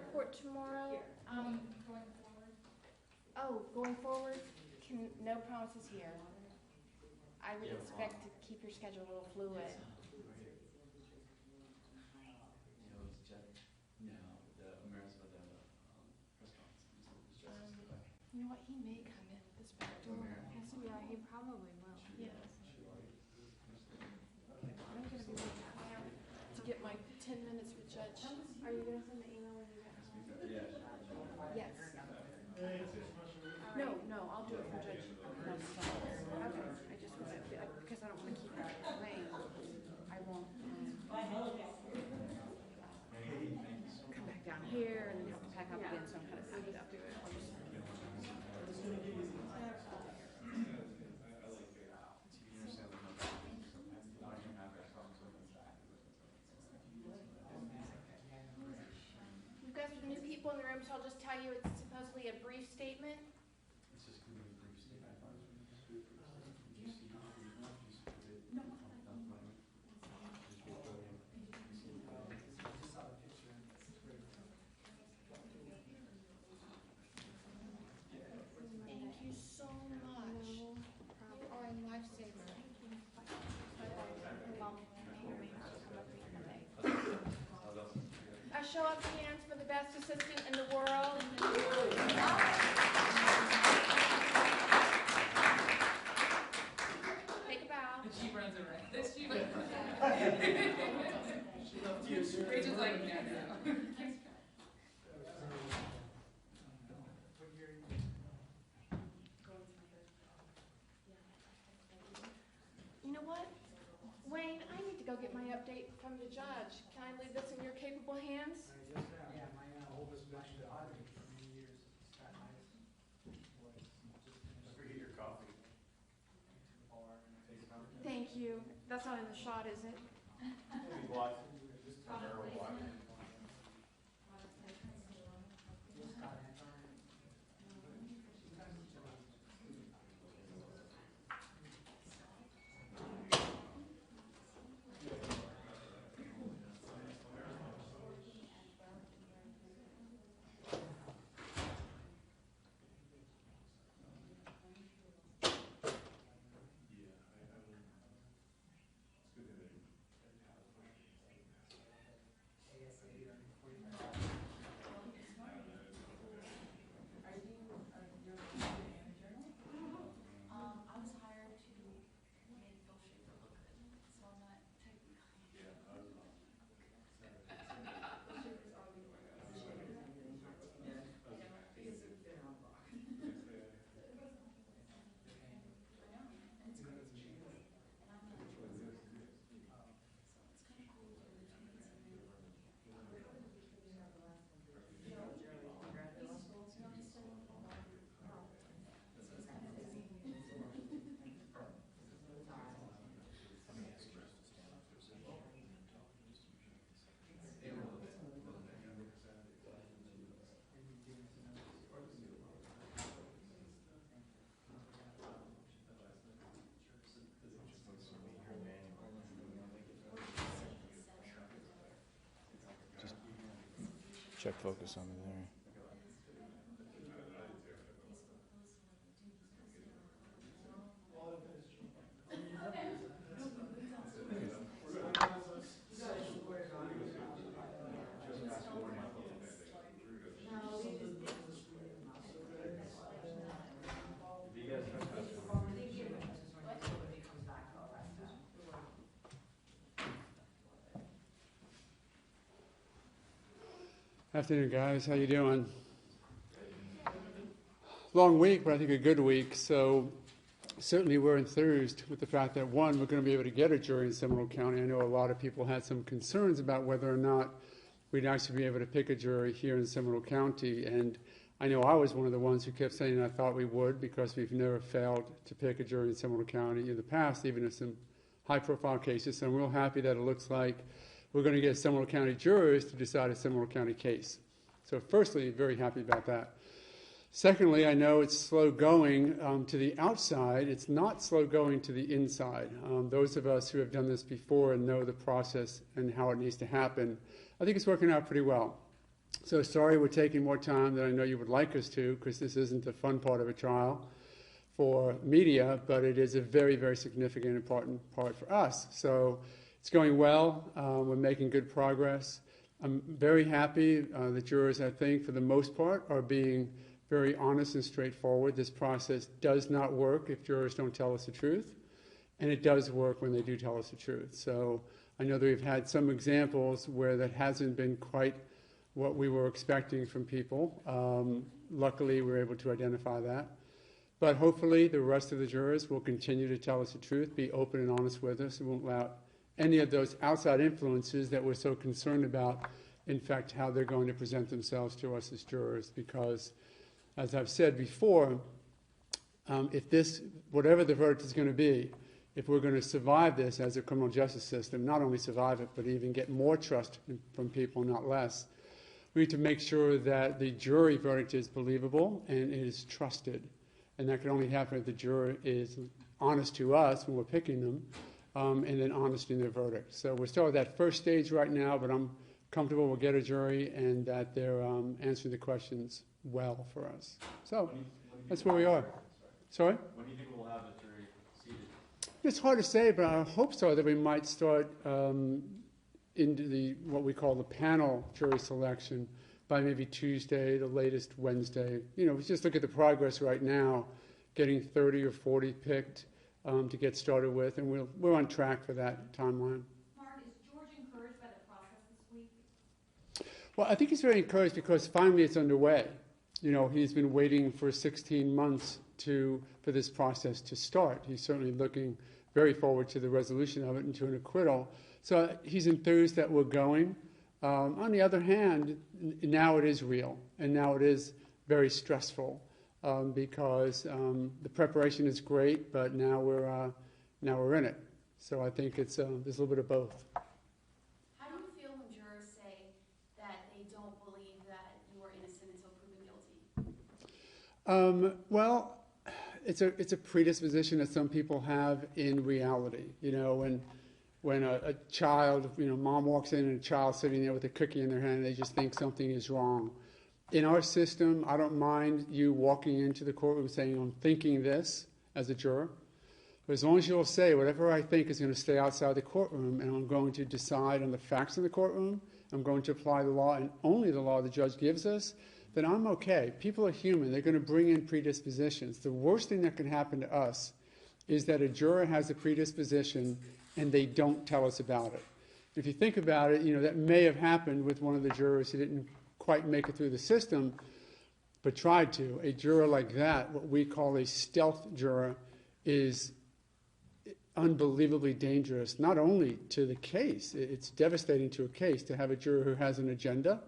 report tomorrow? Going forward. Oh, going forward, no promises here. I would expect to keep your schedule a little fluid. You know what? He may come in this back door. Yeah, he probably will. Yes. I'm going to be waiting to get my 10 minutes with Judge. Are you going to send the email when you get home? Yes. No, I'll do it for Judge. Okay. I just want to, because I don't want to keep it late. I won't come back down here and then have to pack up again, so I'm kind of sleepy up to it. I'll just We've got some new people in the room, so I'll just tell you it's supposedly a brief statement. It's just going to be a brief statement. Thank you so much. You are a lifesaver. A show of hands for the best assistant in the world. Take a bow. She runs around. She loves you. Rachel's like, no. You know what? Wayne, I need to go get my update from the judge. Can I leave this in your capable hands? Yeah, my oldest been to auditing for many years. Scott Nice was just Forget your coffee. bar and take a coffee. Thank you. That's not in the shot, is it? Maybe black. Just a barrel of black. Scott Anton. Check focus on me there. Afternoon, guys. How you doing? Long week, but I think a good week. So certainly we're enthused with the fact that, one, we're going to be able to get a jury in Seminole County. I know a lot of people had some concerns about whether or not we'd actually be able to pick a jury here in Seminole County. And I know I was one of the ones who kept saying I thought we would, because we've never failed to pick a jury in Seminole County in the past, even in some high-profile cases. So I'm real happy that it looks like we're going to get Seminole County jurors to decide a Seminole County case. So firstly, very happy about that. Secondly, I know it's slow going to the outside. It's not slow going to the inside. Those of us who have done this before and know the process and how it needs to happen, I think it's working out pretty well. So sorry we're taking more time than I know you would like us to, because this isn't the fun part of a trial for media, but it is a very, very significant and important part for us. So it's going well. We're making good progress. I'm very happy. The jurors, I think, for the most part, are being very honest and straightforward. This process does not work if jurors don't tell us the truth, and it does work when they do tell us the truth. So I know that we've had some examples where that hasn't been quite what we were expecting from people. Luckily, we were able to identify that. But hopefully, the rest of the jurors will continue to tell us the truth, be open and honest with us, and won't allow any of those outside influences that we're so concerned about infect how they're going to present themselves to us as jurors. Because, as I've said before, if this, whatever the verdict is going to be, if we're going to survive this as a criminal justice system, not only survive it, but even get more trust from people, not less, we need to make sure that the jury verdict is believable and is trusted. And that can only happen if the juror is honest to us when we're picking them, and then honest in their verdict. So we're still at that first stage right now, but I'm comfortable we'll get a jury and that they're answering the questions well for us. So that's where we are. Sorry? When do you think we'll have the jury seated? It's hard to say, but our hopes are that we might start into the what we call the panel jury selection by maybe Tuesday, the latest Wednesday. You know, we just look at the progress right now, getting 30 or 40 picked to get started with, and we're on track for that timeline. Mark, is George encouraged by the process this week? Well, I think he's very encouraged because finally it's underway. You know, he's been waiting for 16 months for this process to start. He's certainly looking very forward to the resolution of it and to an acquittal. So he's enthused that we're going. On the other hand, now it is real, and now it is very stressful because the preparation is great, but now we're in it. So I think it's there's a little bit of both. How do you feel when jurors say that they don't believe that you are innocent until proven guilty? Well, it's a predisposition that some people have in reality. You know, when a child, you know, mom walks in and a child's sitting there with a cookie in their hand, and they just think something is wrong. In our system, I don't mind you walking into the courtroom saying, I'm thinking this as a juror. But as long as you'll say whatever I think is going to stay outside the courtroom, and I'm going to decide on the facts in the courtroom, I'm going to apply the law and only the law the judge gives us, then I'm okay. People are human. They're going to bring in predispositions. The worst thing that can happen to us is that a juror has a predisposition and they don't tell us about it. If you think about it, you know, that may have happened with one of the jurors who didn't quite make it through the system, but tried to. A juror like that, what we call a stealth juror, is unbelievably dangerous, not only to the case, it's devastating to a case to have a juror who has an agenda,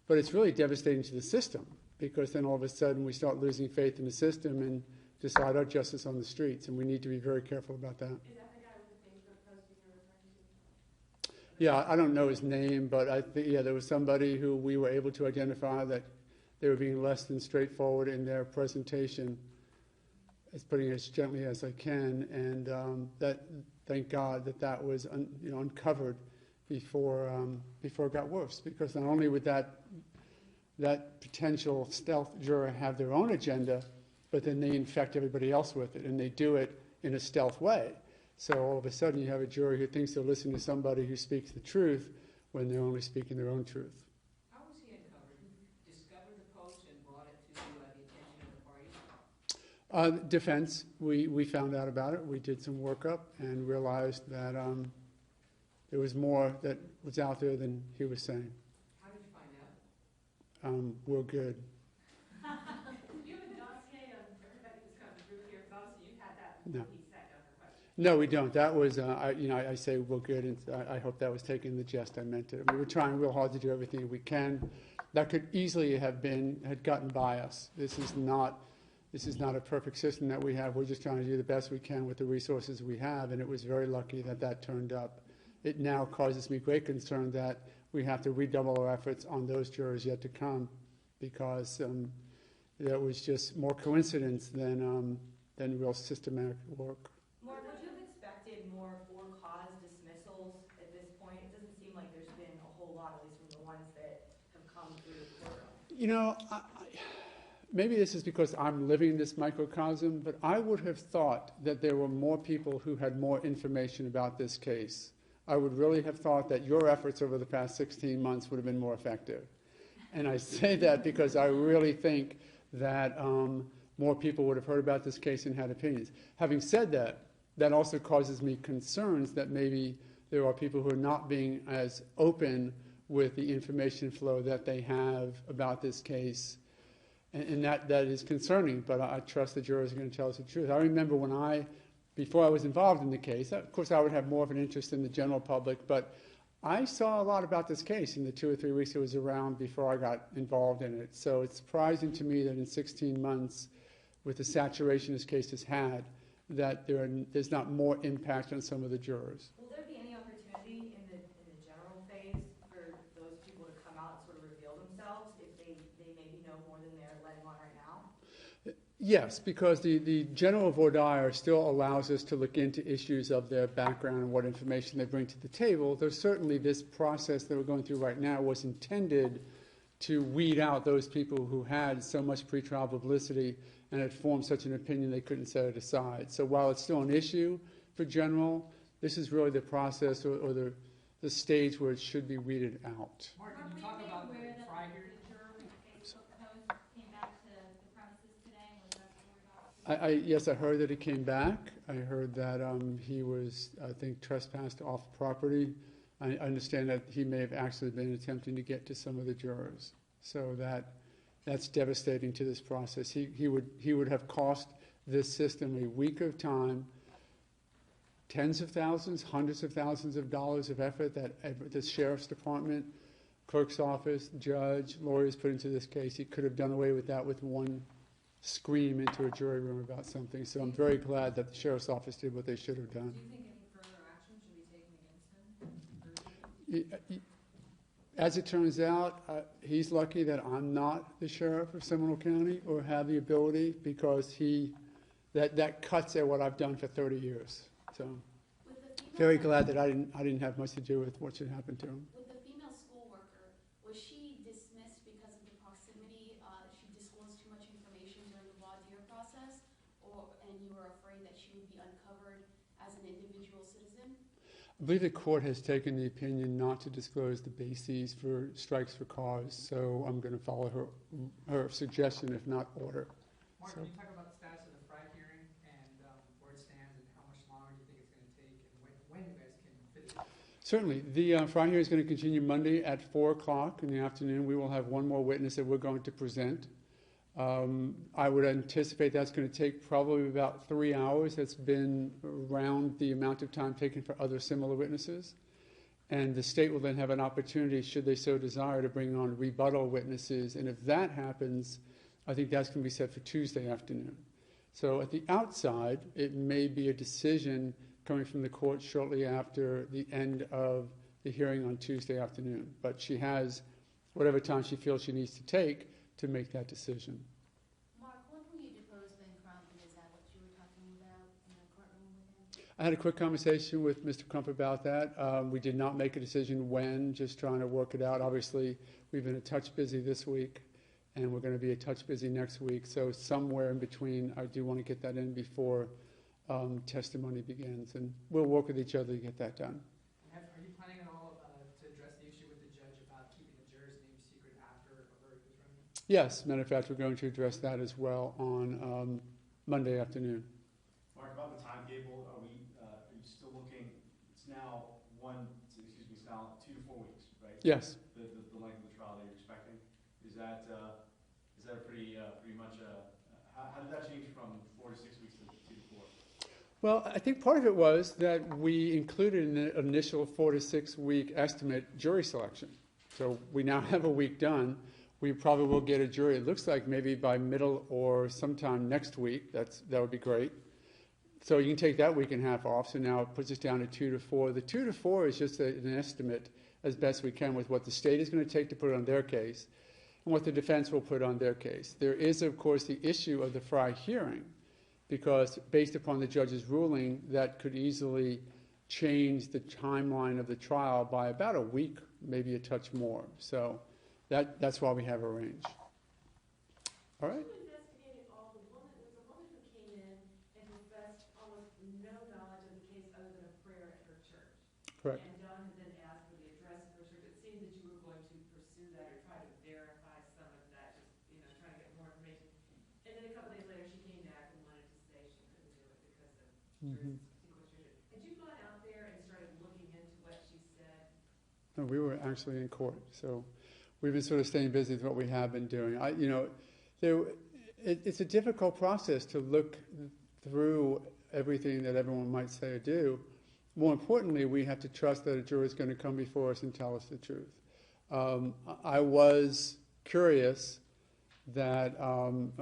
but it's really devastating to the system, because then all of a sudden we start losing faith in the system and decide our justice on the streets, and we need to be very careful about that. Is that the guy with the Facebook post you're referring to? Yeah, I don't know his name, but I think, yeah, there was somebody who we were able to identify that they were being less than straightforward in their presentation, as putting it as gently as I can, and that, thank God that was uncovered before it got worse, because not only would that potential stealth juror have their own agenda, but then they infect everybody else with it, and they do it in a stealth way. So all of a sudden you have a jury who thinks they're listening to somebody who speaks the truth when they're only speaking their own truth. How was he uncovered? Discovered the post and brought it to the attention of the parties? Defense, we found out about it. We did some workup and realized that there was more that was out there than he was saying. How did you find out? We're good. Do you have a dossier of everybody who's come through here? Because obviously you had that No. when he sat down for questions. No, we don't. That was, I say we're good, and I hope that was taken in the jest I meant it. I mean, we're trying real hard to do everything we can. That could easily had gotten by us. This is not a perfect system that we have. We're just trying to do the best we can with the resources we have, and it was very lucky that turned up. It now causes me great concern that we have to redouble our efforts on those jurors yet to come, because there was just more coincidence than real systematic work. Mark, would you have expected more for-cause dismissals at this point? It doesn't seem like there's been a whole lot, at least from the ones that have come through the Maybe this is because I'm living this microcosm, but I would have thought that there were more people who had more information about this case. I would really have thought that your efforts over the past 16 months would have been more effective. And I say that because I really think that more people would have heard about this case and had opinions. Having said that, that also causes me concerns that maybe there are people who are not being as open with the information flow that they have about this case. And that is concerning, but I trust the jurors are going to tell us the truth. I remember before I was involved in the case, of course I would have more of an interest in the general public, but I saw a lot about this case in the 2 or 3 weeks it was around before I got involved in it. So it's surprising to me that in 16 months, with the saturation this case has had, that there's not more impact on some of the jurors. Will there be any opportunity in the general phase for those people to come out and sort of reveal themselves if they maybe know more than they're letting on right now? Yes, because the general voir dire still allows us to look into issues of their background and what information they bring to the table, though certainly this process that we're going through right now was intended to weed out those people who had so much pretrial publicity and had formed such an opinion they couldn't set it aside. So while it's still an issue for general, this is really the process or the stage where it should be weeded out. Mark, can you talk about the Fry hearing? Yes, I heard that he came back. I heard that he was, I think, trespassed off property. I understand that he may have actually been attempting to get to some of the jurors. So that's devastating to this process. He would have cost this system a week of time, tens of thousands, hundreds of thousands of dollars of effort that the sheriff's department, clerk's office, judge, lawyers put into this case. He could have done away with that with one scream into a jury room about something. So I'm very glad that the sheriff's office did what they should have done. Do you think any further action should be taken against him? As it turns out, he's lucky that I'm not the sheriff of Seminole County or have the ability, because that cuts at what I've done for 30 years. So very glad that I didn't have much to do with what should happen to him. With the female school worker, was she dismissed because of the proximity? She disclosed too much information during the voir dire process, and you were afraid that she would be uncovered as an individual citizen? I believe the court has taken the opinion not to disclose the bases for strikes for cause, so I'm going to follow her suggestion, if not order. Mark, can you talk about the status of the Fry hearing and where it stands and how much longer do you think it's going to take and when you guys can fit it? Certainly. The Friday hearing is going to continue Monday at 4 o'clock in the afternoon. We will have one more witness that we're going to present. I would anticipate that's going to take probably about 3 hours. That's been around the amount of time taken for other similar witnesses. And the state will then have an opportunity, should they so desire, to bring on rebuttal witnesses. And if that happens, I think that's going to be set for Tuesday afternoon. So at the outside, it may be a decision coming from the court shortly after the end of the hearing on Tuesday afternoon. But she has whatever time she feels she needs to take to make that decision. Mark, when will you depose Ben Crump? Is that what you were talking about in the courtroom with him? I had a quick conversation with Mr. Crump about that. We did not make a decision when, just trying to work it out. Obviously, we've been a touch busy this week, and we're going to be a touch busy next week. So somewhere in between, I do want to get that in before testimony begins. And we'll work with each other to get that done. Are you planning at all to address the issue with the judge about keeping the jurors' names secret after a verdict is rendered? Yes, matter of fact, we're going to address that as well on Monday afternoon. Mark, about the timetable, are you still looking, it's now 2 to 4 weeks, right? Yes. The length of the trial that you're expecting. Is that pretty much, how did that change from 4 to 6 weeks to 2 to 4? Well, I think part of it was that we included in the initial 4 to 6 week estimate jury selection. So we now have a week done. We probably will get a jury, it looks like maybe by middle or sometime next week. That would be great. So you can take that week and a half off. So now it puts us down to 2 to 4. The 2 to 4 is just an estimate as best we can with what the state is going to take to put on their case and what the defense will put on their case. There is, of course, the issue of the Fry hearing, because based upon the judge's ruling, that could easily change the timeline of the trial by about a week, maybe a touch more. So that's why we have a range. All right. You investigating all the woman, there was a woman who came in and professed almost no knowledge of the case other than a prayer at her church. Correct. And Don had then asked for the address of her church. It seemed that you were going to pursue that or try to verify some of that, just, trying to get more information. And then a couple days later, she came back and wanted to say she couldn't do it because of Mhm. sequestration. Had you gone out there and started looking into what she said? No, we were actually in court, so we've been sort of staying busy with what we have been doing. It's a difficult process to look through everything that everyone might say or do. More importantly, we have to trust that a juror is going to come before us and tell us the truth. I was curious that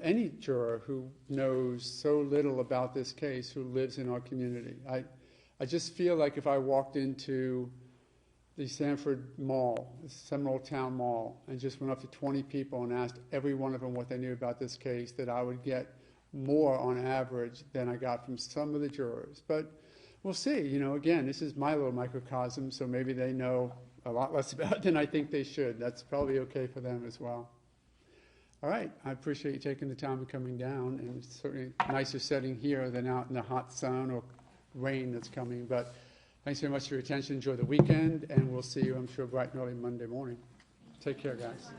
any juror who knows so little about this case, who lives in our community, I just feel like if I walked into the Sanford Mall, the Seminole Town Mall, and just went up to 20 people and asked every one of them what they knew about this case, that I would get more on average than I got from some of the jurors. But we'll see. Again, this is my little microcosm, so maybe they know a lot less about it than I think they should. That's probably okay for them as well. All right. I appreciate you taking the time and coming down, and it's certainly nicer setting here than out in the hot sun or rain that's coming. But thanks very much for your attention. Enjoy the weekend, and we'll see you, I'm sure, bright and early Monday morning. Take care, guys.